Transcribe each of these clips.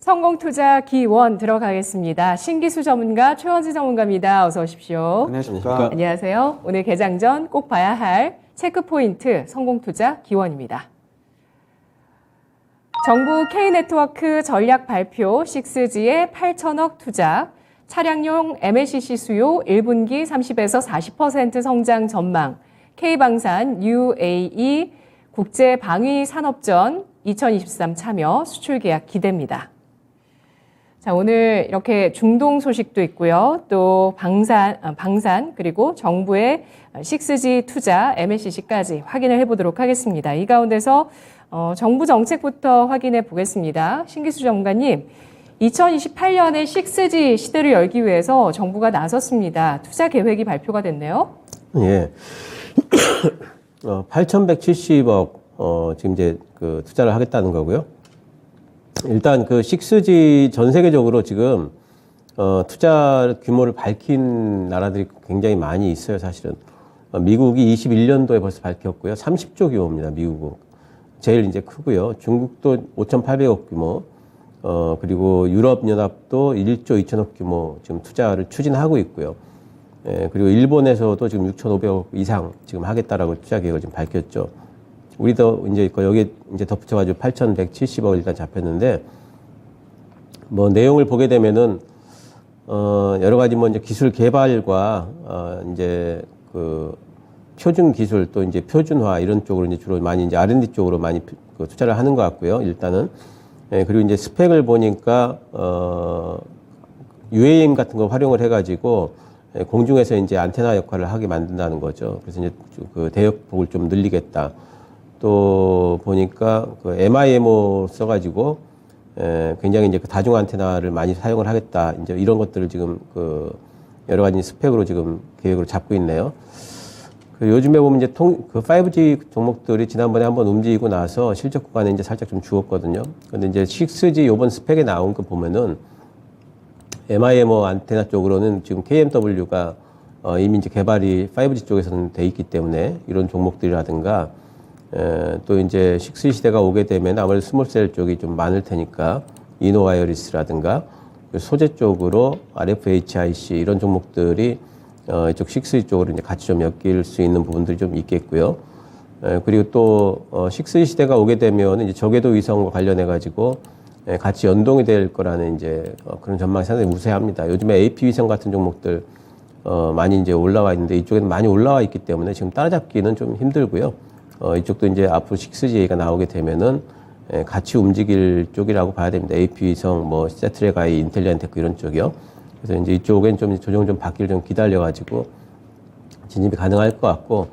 성공투자 기원 들어가겠습니다. 신기수 전문가 최원지 전문가입니다. 어서 오십시오. 안녕하십니까. 안녕하세요. 오늘 개장 전 꼭 봐야 할 체크포인트 성공투자 기원입니다. 정부 K네트워크 전략 발표 6G에 8천억 투자, 차량용 MLCC 수요 1분기 30에서 40% 성장 전망, K방산 UAE 국제방위산업전 2023 참여 수출 계약 기대입니다. 자, 오늘 이렇게 중동 소식도 있고요. 또 방산 그리고 정부의 6G 투자 MLCC까지 확인을 해보도록 하겠습니다. 이 가운데서 정부 정책부터 확인해 보겠습니다. 신기수 전문가님, 2028년에 6G 시대를 열기 위해서 정부가 나섰습니다. 투자 계획이 발표가 됐네요. 예. 8,170억 지금 이제 그 투자를 하겠다는 거고요. 일단 그 6G 전 세계적으로 지금 투자 규모를 밝힌 나라들이 굉장히 많이 있어요, 사실은. 미국이 21년도에 벌써 밝혔고요. 30조 규모입니다, 미국은. 제일 이제 크고요. 중국도 5,800억 규모, 그리고 유럽연합도 1조 2천억 규모 지금 투자를 추진하고 있고요. 예, 그리고 일본에서도 지금 6,500억 이상 지금 하겠다라고 투자 계획을 지금 밝혔죠. 우리도 이제 여기에 이제 덧붙여가지고 8,170억 일단 잡혔는데, 뭐 내용을 보게 되면은, 여러 가지 뭐 이제 기술 개발과, 이제 그 표준 기술 또 이제 표준화 이런 쪽으로 이제 주로 많이 이제 R&D 쪽으로 많이 그 투자를 하는 것 같고요. 일단은. 예, 그리고 이제 스펙을 보니까, UAM 같은 거 활용을 해가지고, 공중에서 이제 안테나 역할을 하게 만든다는 거죠. 그래서 이제 그 대역폭을 좀 늘리겠다. 또 보니까 그 MIMO 써가지고 굉장히 이제 그 다중 안테나를 많이 사용을 하겠다. 이제 이런 것들을 지금 그 여러 가지 스펙으로 지금 계획으로 잡고 있네요. 그 요즘에 보면 이제 그 5G 종목들이 지난번에 한번 움직이고 나서 실적 구간에 이제 살짝 좀 죽었거든요. 근데 이제 6G 요번 스펙에 나온 거 보면은 MIMO 안테나 쪽으로는 지금 KMW가 이미 이제 개발이 5G 쪽에서는 돼 있기 때문에 이런 종목들이라든가 또 이제 6G 시대가 오게 되면 아무래도 스몰셀 쪽이 좀 많을 테니까 이노와이어리스라든가 소재 쪽으로 RFHIC 이런 종목들이 이쪽 6G 쪽으로 이제 같이 좀 엮일 수 있는 부분들이 좀 있겠고요. 그리고 또 6G 시대가 오게 되면 이제 저궤도 위성과 관련해 가지고 같이 연동이 될 거라는 이제 그런 전망이 상당히 우세합니다. 요즘에 AP 위성 같은 종목들 많이 이제 올라와 있는데 이쪽에는 많이 올라와 있기 때문에 지금 따라잡기는 좀 힘들고요. 이쪽도 이제 앞으로 6G가 나오게 되면은 같이 움직일 쪽이라고 봐야 됩니다. AP 위성, 뭐 세트레가이, 인텔리안테크 이런 쪽이요. 그래서 이제 이쪽엔 좀 조정 좀 받기를 좀 기다려가지고 진입이 가능할 것 같고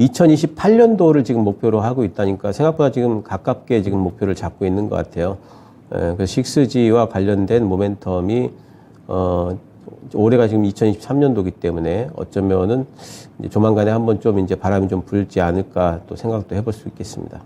2028년도를 지금 목표로 하고 있다니까 생각보다 지금 가깝게 지금 목표를 잡고 있는 것 같아요. 그래서 6G와 관련된 모멘텀이 올해가 지금 2023년도이기 때문에 어쩌면은 이제 조만간에 한번 좀 이제 바람이 좀 불지 않을까 또 생각도 해볼 수 있겠습니다.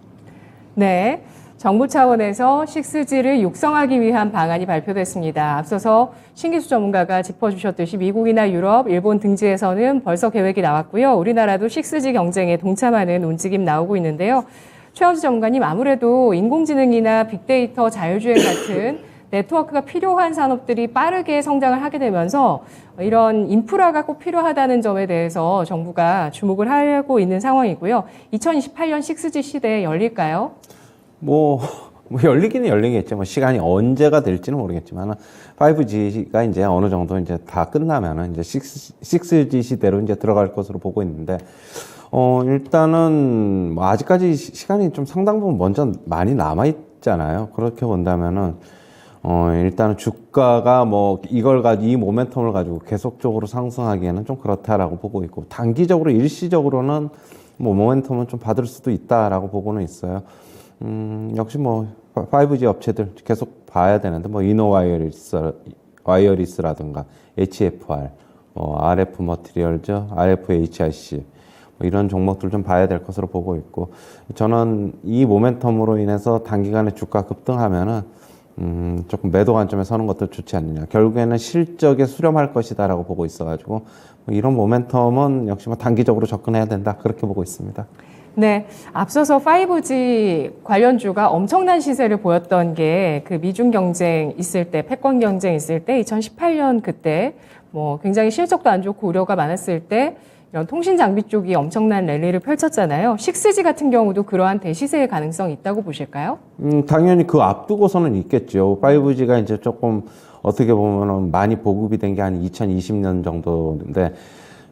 네. 정부 차원에서 6G를 육성하기 위한 방안이 발표됐습니다. 앞서서 신기수 전문가가 짚어주셨듯이 미국이나 유럽, 일본 등지에서는 벌써 계획이 나왔고요. 우리나라도 6G 경쟁에 동참하는 움직임 나오고 있는데요. 최원지 전문가님, 아무래도 인공지능이나 빅데이터, 자율주행 같은 네트워크가 필요한 산업들이 빠르게 성장을 하게 되면서 이런 인프라가 꼭 필요하다는 점에 대해서 정부가 주목을 하고 있는 상황이고요. 2028년 6G 시대에 열릴까요? 뭐 열리기는 열리겠죠. 뭐 시간이 언제가 될지는 모르겠지만 5G가 이제 어느 정도 이제 다 끝나면은 이제 6G 시대로 이제 들어갈 것으로 보고 있는데 일단은 뭐 아직까지 시간이 좀 상당 부분 먼저 많이 남아 있잖아요. 그렇게 본다면은 일단은 주가가 뭐 이 모멘텀을 가지고 계속적으로 상승하기에는 좀 그렇다라고 보고 있고, 단기적으로 일시적으로는 뭐 모멘텀은 좀 받을 수도 있다라고 보고는 있어요. 역시 뭐 5G 업체들 계속 봐야 되는데, 뭐 이노와이어리스라든가 HFR, RF 머티리얼즈, RFHIC 뭐 이런 종목들 좀 봐야 될 것으로 보고 있고, 저는 이 모멘텀으로 인해서 단기간에 주가 급등하면은 조금 매도 관점에 서는 것도 좋지 않느냐. 결국에는 실적에 수렴할 것이다라고 보고 있어가지고 이런 모멘텀은 역시 뭐 단기적으로 접근해야 된다, 그렇게 보고 있습니다. 네, 앞서서 5G 관련주가 엄청난 시세를 보였던 게 그 미중 경쟁 있을 때, 패권 경쟁 있을 때 2018년 그때 뭐 굉장히 실적도 안 좋고 우려가 많았을 때 이런 통신 장비 쪽이 엄청난 랠리를 펼쳤잖아요. 6G 같은 경우도 그러한 대시세의 가능성이 있다고 보실까요? 당연히 그 앞두고서는 있겠죠. 5G가 이제 조금 어떻게 보면은 많이 보급이 된 게 한 2020년 정도인데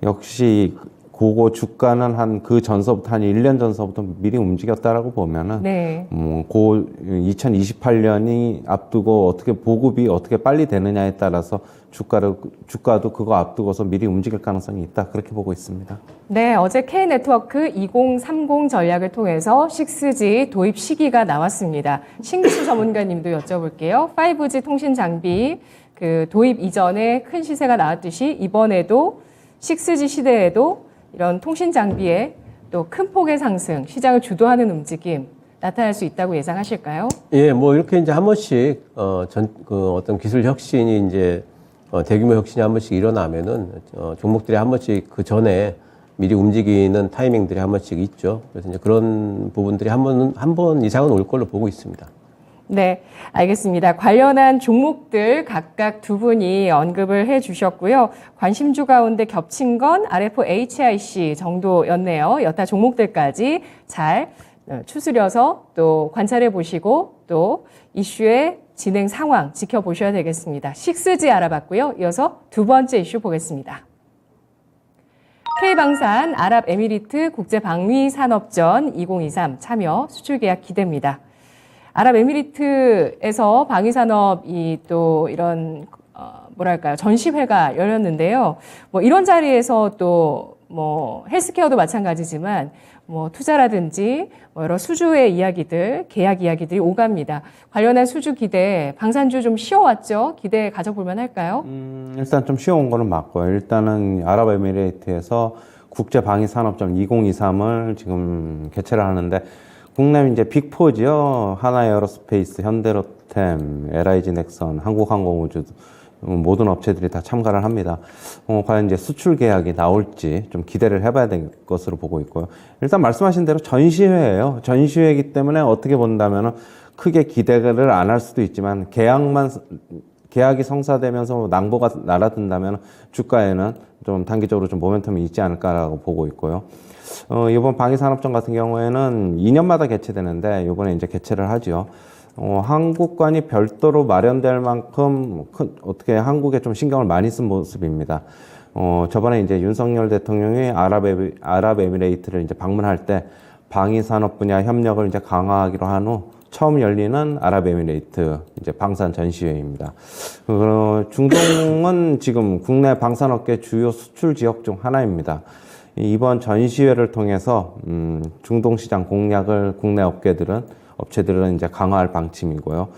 역시 그거 주가는 한 그 전서부터 한 1년 전서부터 미리 움직였다라고 보면은 네. 그 2028년이 앞두고 어떻게 보급이 어떻게 빨리 되느냐에 따라서 주가도 그거 앞두고서 미리 움직일 가능성이 있다. 그렇게 보고 있습니다. 네, 어제 K네트워크 2030 전략을 통해서 6G 도입 시기가 나왔습니다. 신기수 전문가님도 여쭤볼게요. 5G 통신 장비 그 도입 이전에 큰 시세가 나왔듯이 이번에도 6G 시대에도 이런 통신 장비에 또 큰 폭의 상승, 시장을 주도하는 움직임 나타날 수 있다고 예상하실까요? 예, 뭐 이렇게 이제 한 번씩 어떤 기술 혁신이 이제 대규모 혁신이 한 번씩 일어나면은 종목들이 한 번씩 그 전에 미리 움직이는 타이밍들이 한 번씩 있죠. 그래서 이제 그런 부분들이 한 번 이상은 올 걸로 보고 있습니다. 네, 알겠습니다. 관련한 종목들 각각 두 분이 언급을 해 주셨고요. 관심주 가운데 겹친 건 RFHIC 정도였네요. 여타 종목들까지 잘 추스려서 또 관찰해 보시고 또 이슈의 진행 상황 지켜보셔야 되겠습니다. 6G 알아봤고요. 이어서 두 번째 이슈 보겠습니다. K방산 아랍에미리트 국제방위산업전 2023 참여 수출 계약 기대입니다. 아랍에미리트에서 방위산업이 또 이런 전시회가 열렸는데요. 뭐 이런 자리에서 또 뭐 헬스케어도 마찬가지지만 뭐 투자라든지 뭐 여러 수주의 이야기들, 계약 이야기들이 오갑니다. 관련한 수주 기대, 방산주 좀 쉬어왔죠? 기대 가져볼 만할까요? 일단 좀 쉬어온 거는 맞고요. 일단은 아랍에미레이트에서 국제방위산업전 2023을 지금 개최를 하는데 국내 이제 빅4죠. 하나에어로스페이스, 현대로템, LIG 넥선, 한국항공우주 모든 업체들이 다 참가를 합니다. 과연 이제 수출 계약이 나올지 좀 기대를 해봐야 될 것으로 보고 있고요. 일단 말씀하신 대로 전시회예요. 전시회이기 때문에 어떻게 본다면은 크게 기대를 안 할 수도 있지만 계약이 성사되면서 낭보가 날아든다면 주가에는 좀 단기적으로 좀 모멘텀이 있지 않을까라고 보고 있고요. 이번 방위산업전 같은 경우에는 2년마다 개최되는데 이번에 이제 개최를 하죠. 한국관이 별도로 마련될 만큼 어떻게 한국에 좀 신경을 많이 쓴 모습입니다. 저번에 이제 윤석열 대통령이 아랍에미레이트를 이제 방문할 때 방위산업 분야 협력을 이제 강화하기로 한 후 처음 열리는 아랍에미레이트 이제 방산 전시회입니다. 중동은 지금 국내 방산업계 주요 수출 지역 중 하나입니다. 이번 전시회를 통해서 중동 시장 공략을 국내 업체들은 이제 강화할 방침이고요.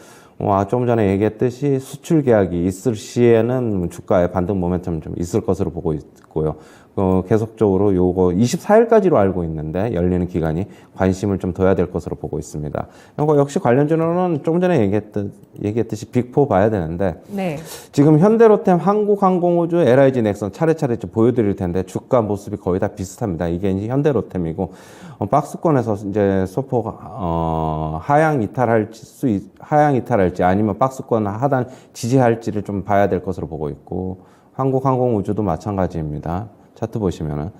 좀 전에 얘기했듯이 수출 계약이 있을 시에는 주가의 반등 모멘텀 좀 있을 것으로 보고 있고요. 계속적으로 요거 24일까지로 알고 있는데 열리는 기간이 관심을 좀 둬야 될 것으로 보고 있습니다. 이거 역시 관련주로는 조금 전에 얘기했듯이 빅4 봐야 되는데 네. 지금 현대로템, 한국항공우주, LIG 넥선 차례차례 좀 보여드릴 텐데 주가 모습이 거의 다 비슷합니다. 이게 이제 현대로템이고 박스권에서 이제 소포가 하향 이탈할지 아니면 박스권 하단 지지할지를 좀 봐야 될 것으로 보고 있고 한국항공우주도 마찬가지입니다. 차트 보시면은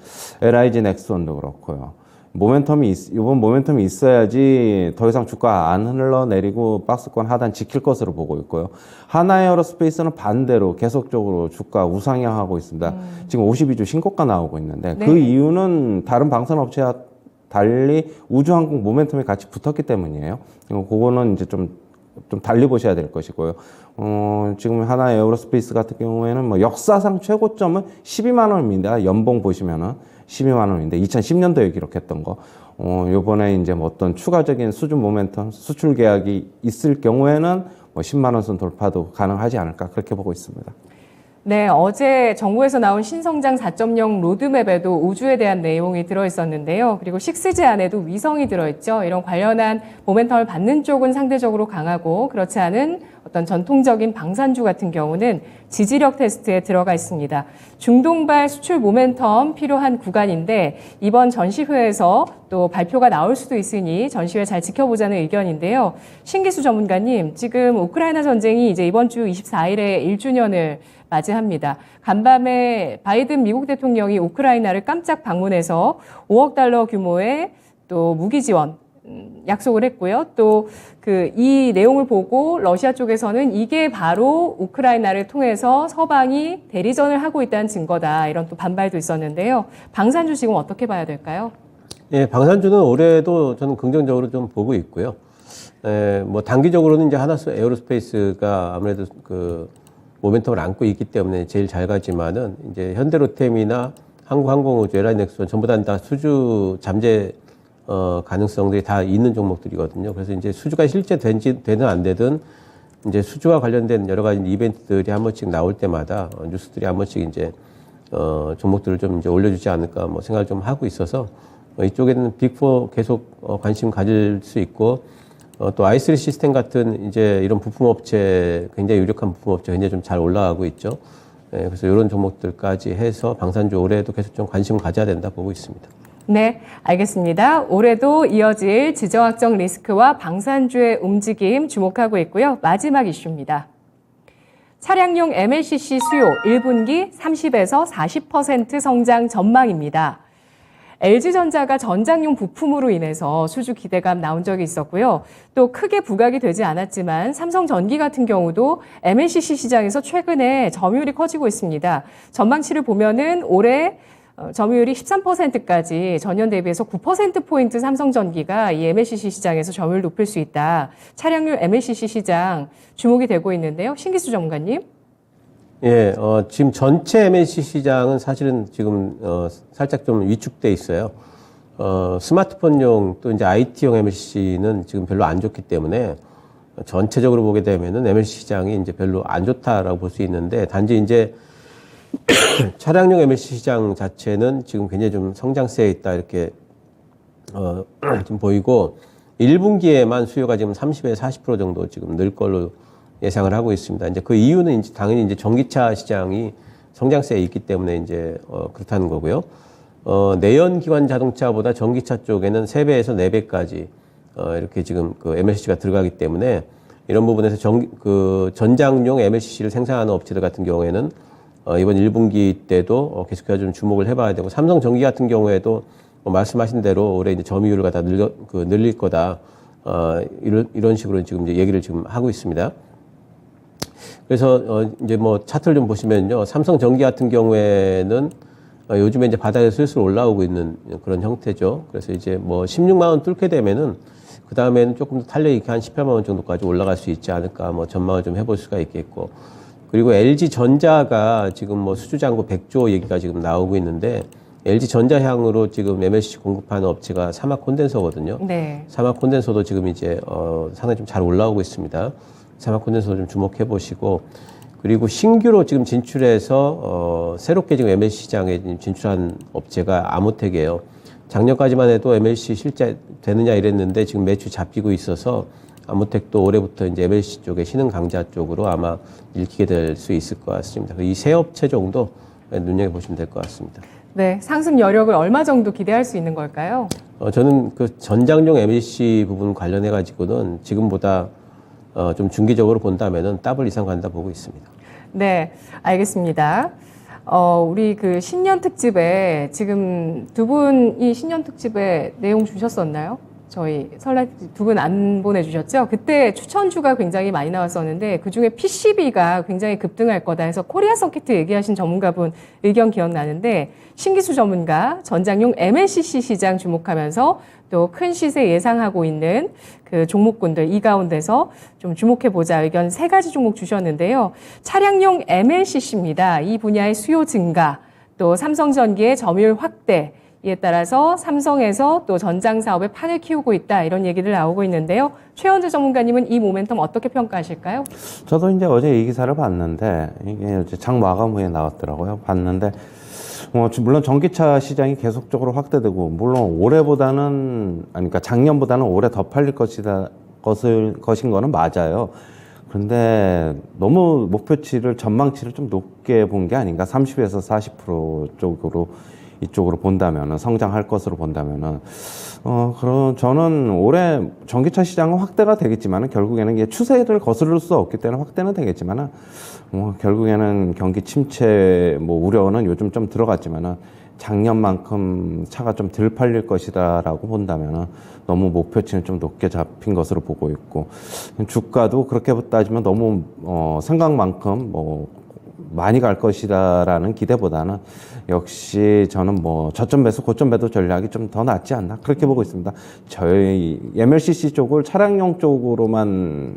LIG 넥선도 그렇고요. 이번 모멘텀이 있어야지 더 이상 주가 안 흘러내리고 박스권 하단 지킬 것으로 보고 있고요. 하나에어로스페이스는 반대로 계속적으로 주가 우상향하고 있습니다. 지금 52주 신고가 나오고 있는데 네. 그 이유는 다른 방산업체와 달리 우주항공 모멘텀이 같이 붙었기 때문이에요. 그거는 이제 좀 달리 보셔야 될 것이고요. 지금 하나 에어로스페이스 같은 경우에는 뭐 역사상 최고점은 12만 원입니다. 연봉 보시면은 12만 원인데 2010년도에 기록했던 거. 요번에 이제 뭐 어떤 추가적인 수준 모멘텀, 수출 계약이 있을 경우에는 뭐 10만 원 선 돌파도 가능하지 않을까 그렇게 보고 있습니다. 네, 어제 정부에서 나온 신성장 4.0 로드맵에도 우주에 대한 내용이 들어있었는데요. 그리고 6G 안에도 위성이 들어있죠. 이런 관련한 모멘텀을 받는 쪽은 상대적으로 강하고 그렇지 않은 어떤 전통적인 방산주 같은 경우는 지지력 테스트에 들어가 있습니다. 중동발 수출 모멘텀 필요한 구간인데 이번 전시회에서 또 발표가 나올 수도 있으니 전시회 잘 지켜보자는 의견인데요. 신기수 전문가님, 지금 우크라이나 전쟁이 이제 이번 주 24일에 1주년을 맞이합니다. 간밤에 바이든 미국 대통령이 우크라이나를 깜짝 방문해서 5억 달러 규모의 또 무기 지원 약속을 했고요. 또 이 내용을 보고 러시아 쪽에서는 이게 바로 우크라이나를 통해서 서방이 대리전을 하고 있다는 증거다. 이런 또 반발도 있었는데요. 방산주 지금 어떻게 봐야 될까요? 예, 방산주는 올해도 저는 긍정적으로 좀 보고 있고요. 뭐 단기적으로는 이제 하나스 에어로스페이스가 아무래도 그 모멘텀을 안고 있기 때문에 제일 잘 가지만은 이제 현대로템이나 한국항공우주, LI넥스원 전부 다 수주 잠재 가능성들이 다 있는 종목들이거든요. 그래서 이제 수주가 실제 되든 안 되든 이제 수주와 관련된 여러 가지 이벤트들이 한 번씩 나올 때마다 뉴스들이 한 번씩 이제 종목들을 좀 이제 올려주지 않을까 뭐 생각을 좀 하고 있어서 이쪽에는 빅4 계속 관심 가질 수 있고 또 i3 시스템 같은 이제 이런 부품업체 굉장히 유력한 부품업체 굉장히 좀 잘 올라가고 있죠. 그래서 이런 종목들까지 해서 방산주 올해도 계속 좀 관심을 가져야 된다 보고 있습니다. 네, 알겠습니다. 올해도 이어질 지정학적 리스크와 방산주의 움직임 주목하고 있고요. 마지막 이슈입니다. 차량용 MLCC 수요 1분기 30에서 40% 성장 전망입니다. LG전자가 전장용 부품으로 인해서 수주 기대감 나온 적이 있었고요. 또 크게 부각이 되지 않았지만 삼성전기 같은 경우도 MLCC 시장에서 최근에 점유율이 커지고 있습니다. 전망치를 보면은 올해 점유율이 13%까지 전년 대비해서 9%포인트 삼성전기가 이 MLCC 시장에서 점유율을 높일 수 있다. 차량용 MLCC 시장 주목이 되고 있는데요. 신기수 전문가님. 예, 지금 전체 MLCC 시장은 사실은 지금 살짝 좀 위축돼 있어요. 스마트폰용 또 이제 IT용 MLCC는 지금 별로 안 좋기 때문에 전체적으로 보게 되면은 MLCC 시장이 이제 별로 안 좋다라고 볼 수 있는데 단지 이제 차량용 MLCC 시장 자체는 지금 굉장히 좀 성장세에 있다 이렇게 좀 보이고 1분기에만 수요가 지금 30에서 40% 정도 지금 늘 걸로 예상을 하고 있습니다. 이제 그 이유는 이제 당연히 이제 전기차 시장이 성장세에 있기 때문에 이제 그렇다는 거고요. 내연기관 자동차보다 전기차 쪽에는 3배에서 4배까지 이렇게 지금 그 MLCC가 들어가기 때문에 이런 부분에서 전장용 MLCC를 생산하는 업체들 같은 경우에는 이번 1분기 때도 계속해서 좀 주목을 해봐야 되고 삼성전기 같은 경우에도 말씀하신 대로 올해 이제 점유율을 갖다 늘릴 거다 이런 식으로 지금 이제 얘기를 지금 하고 있습니다. 그래서 이제 뭐 차트를 좀 보시면요, 삼성전기 같은 경우에는 요즘에 이제 바닥에 슬슬 올라오고 있는 그런 형태죠. 그래서 이제 뭐 16만 원 뚫게 되면은 그 다음에는 조금 더 탄력 있게 한 18만 원 정도까지 올라갈 수 있지 않을까 뭐 전망을 좀 해볼 수가 있겠고. 그리고 LG전자가 지금 뭐 수주잔고 100조 얘기가 지금 나오고 있는데 LG전자향으로 지금 MLCC 공급하는 업체가 사막 콘덴서거든요. 네. 사막 콘덴서도 지금 이제 상당히 좀 잘 올라오고 있습니다. 사막 콘덴서 좀 주목해 보시고 그리고 신규로 지금 진출해서 새롭게 지금 MLCC 시장에 진출한 업체가 아모텍이에요. 작년까지만 해도 MLCC 실제 되느냐 이랬는데 지금 매출 잡히고 있어서 아모텍도 올해부터 이제 MLCC 쪽에 신흥 강자 쪽으로 아마 읽히게 될 수 있을 것 같습니다. 이 세 업체 정도 눈여겨보시면 될 것 같습니다. 네, 상승 여력을 얼마 정도 기대할 수 있는 걸까요? 저는 그 전장용 MLCC 부분 관련해가지고는 지금보다 좀 중기적으로 본다면은 더블 이상 간다 보고 있습니다. 네, 알겠습니다. 우리 그 신년 특집에 지금 두 분이 신년 특집에 내용 주셨었나요? 저희 설날 두 분 안 보내주셨죠? 그때 추천주가 굉장히 많이 나왔었는데 그중에 PCB가 굉장히 급등할 거다 해서 코리아 서키트 얘기하신 전문가분 의견 기억나는데 신기수 전문가 전장용 MLCC 시장 주목하면서 또 큰 시세 예상하고 있는 그 종목군들 이 가운데서 좀 주목해보자 의견 3가지 종목 주셨는데요. 차량용 MLCC입니다. 이 분야의 수요 증가, 또 삼성전기의 점유율 확대, 이에 따라서 삼성에서 또 전장 사업에 판을 키우고 있다 이런 얘기들 나오고 있는데요. 최원재 전문가님은 이 모멘텀 어떻게 평가하실까요? 저도 이제 어제 이 기사를 봤는데 이게 이제 장 마감 후에 나왔더라고요. 봤는데 물론 전기차 시장이 계속적으로 확대되고 물론 올해보다는 그러니까 작년보다는 올해 더 팔릴 것인 거는 맞아요. 그런데 너무 목표치를 전망치를 좀 높게 본 게 아닌가. 30에서 40% 쪽으로 이쪽으로 본다면은 성장할 것으로 본다면은 그럼 저는 올해 전기차 시장은 확대가 되겠지만은 결국에는 이게 추세를 거스를 수 없기 때문에 확대는 되겠지만은 결국에는 경기 침체 뭐 우려는 요즘 좀 들어갔지만은 작년만큼 차가 좀 덜 팔릴 것이다라고 본다면은 너무 목표치는 좀 높게 잡힌 것으로 보고 있고 주가도 그렇게 따지면 너무 생각만큼 뭐 많이 갈 것이다라는 기대보다는 역시 저는 뭐 저점 매수 고점 매도 전략이 좀 더 낫지 않나 그렇게 보고 있습니다. 저희 MLCC 쪽을 차량용 쪽으로만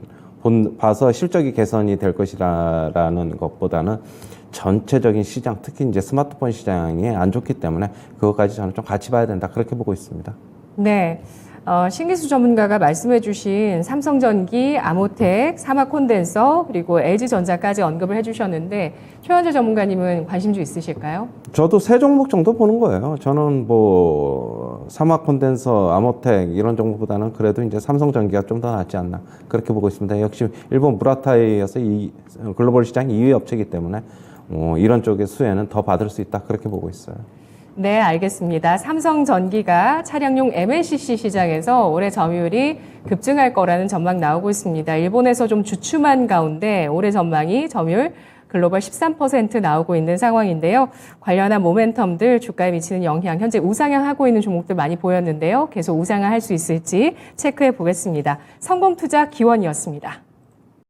봐서 실적이 개선이 될 것이라는 것보다는 전체적인 시장, 특히 이제 스마트폰 시장이 안 좋기 때문에 그것까지 저는 좀 같이 봐야 된다 그렇게 보고 있습니다. 네. 신기수 전문가가 말씀해주신 삼성전기, 아모텍, 사마콘덴서 그리고 LG전자까지 언급을 해주셨는데 최현재 전문가님은 관심주 있으실까요? 저도 세 종목 정도 보는 거예요. 저는 뭐 사마콘덴서, 아모텍 이런 종목보다는 그래도 이제 삼성전기가 좀 더 낫지 않나 그렇게 보고 있습니다. 역시 일본 무라타이에서 이 글로벌 시장 2위 업체이기 때문에 이런 쪽의 수혜는 더 받을 수 있다 그렇게 보고 있어요. 네, 알겠습니다. 삼성전기가 차량용 MLCC 시장에서 올해 점유율이 급증할 거라는 전망 나오고 있습니다. 일본에서 좀 주춤한 가운데 올해 전망이 점유율 글로벌 13% 나오고 있는 상황인데요. 관련한 모멘텀들 주가에 미치는 영향, 현재 우상향하고 있는 종목들 많이 보였는데요. 계속 우상향할 수 있을지 체크해 보겠습니다. 성공투자 기원이었습니다.